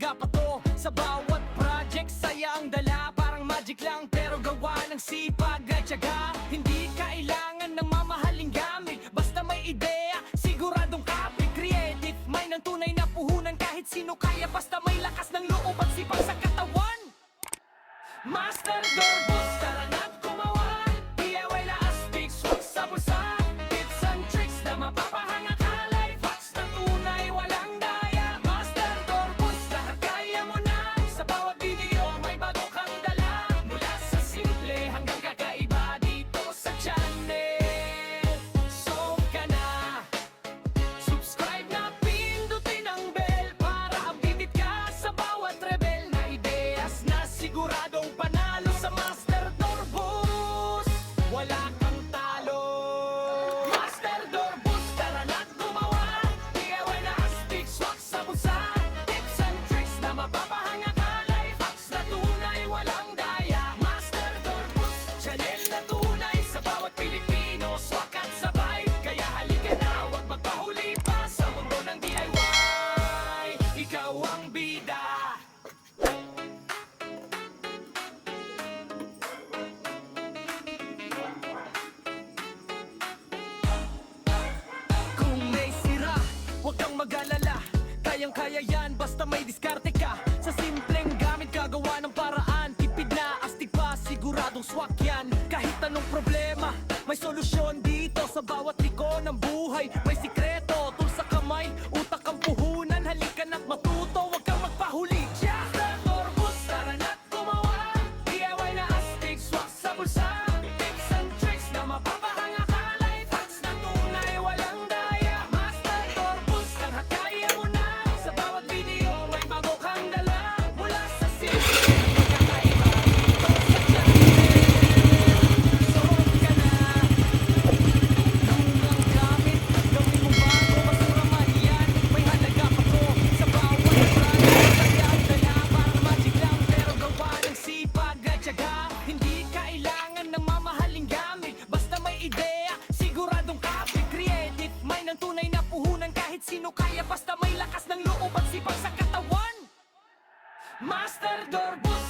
halaga pa to. Sa bawat project, saya ang dala. Parang magic lang pero gawa ng sipag at tiyaga. Hindi kailangan ng mamahaling gamit, basta may ideya, siguradong copy. Creative, may ng tunay na puhunan. Kahit sino kaya, basta may lakas ng loob at sipag sa katawan. Master Doorbus, tara na't kumawa. DIY na astig, swak sa bulsa. Tips and tricks na mapapahanga ka. Life hacks na tunay, walang daya. Master Doorbus, lahat kaya mo na. Sa bawat video, may bago kang dala. Mula sa simple hanggang kakaiba dito sa channel. So ka na, subscribe na, pindutin ang bell para updated ka sa bawat rebel na ideyas na siguradong panalo. Sa Master Doorbus, wala kang talo. Master Doorbus, tara na't gumawa. DIY na astig, swak sa bulsa. Tips and tricks na mapapahanga ka. Life hacks na tunay, walang daya. Master Doorbus, channel na tunay sa bawat Pilipino. Swak at sabay, kaya halika na, huwag magpahuli pa sa mundo ng DIY. Ikaw ang bida. Kung may sira, huwag kang mag-alala. Kayang-kaya yan, basta may diskarte ka. Sa simpleng gamit, gagawa ng paraan. Tipid na, astig pa, siguradong swak yan. Kahit anong problema, may solusyon dito. Sa bawat liko ng buhay, may sikreto. Tul sa kamay, utak ang puhunan. Halika na't matuto, huwag kang magpahuli. Master Doorbus, tara na't gumawa. DIY na astig, swak sa bulsa. Tips and tricks na mapapahanga ka. Life hacks na tunay, walang daya. Master Doorbus, lahat kaya mo na. Sa bawat video, may bago kang dala. Mula sa simple hanggang kakaiba dito sa channel. So ka na, lumang gamit, gawin mo bago, basura man yan, may halaga pa to. Sa bawat project, saya ang dala. Parang magic lang pero gawa ng sipag at tiyaga. Hindi kailangan ng mamahaling gamit, basta may ideya, siguradong copy. Creative, may ng tunay na puhunan. Kahit sino kaya, basta may lakas ng loob at sipag sa katawan. Master Doorbus,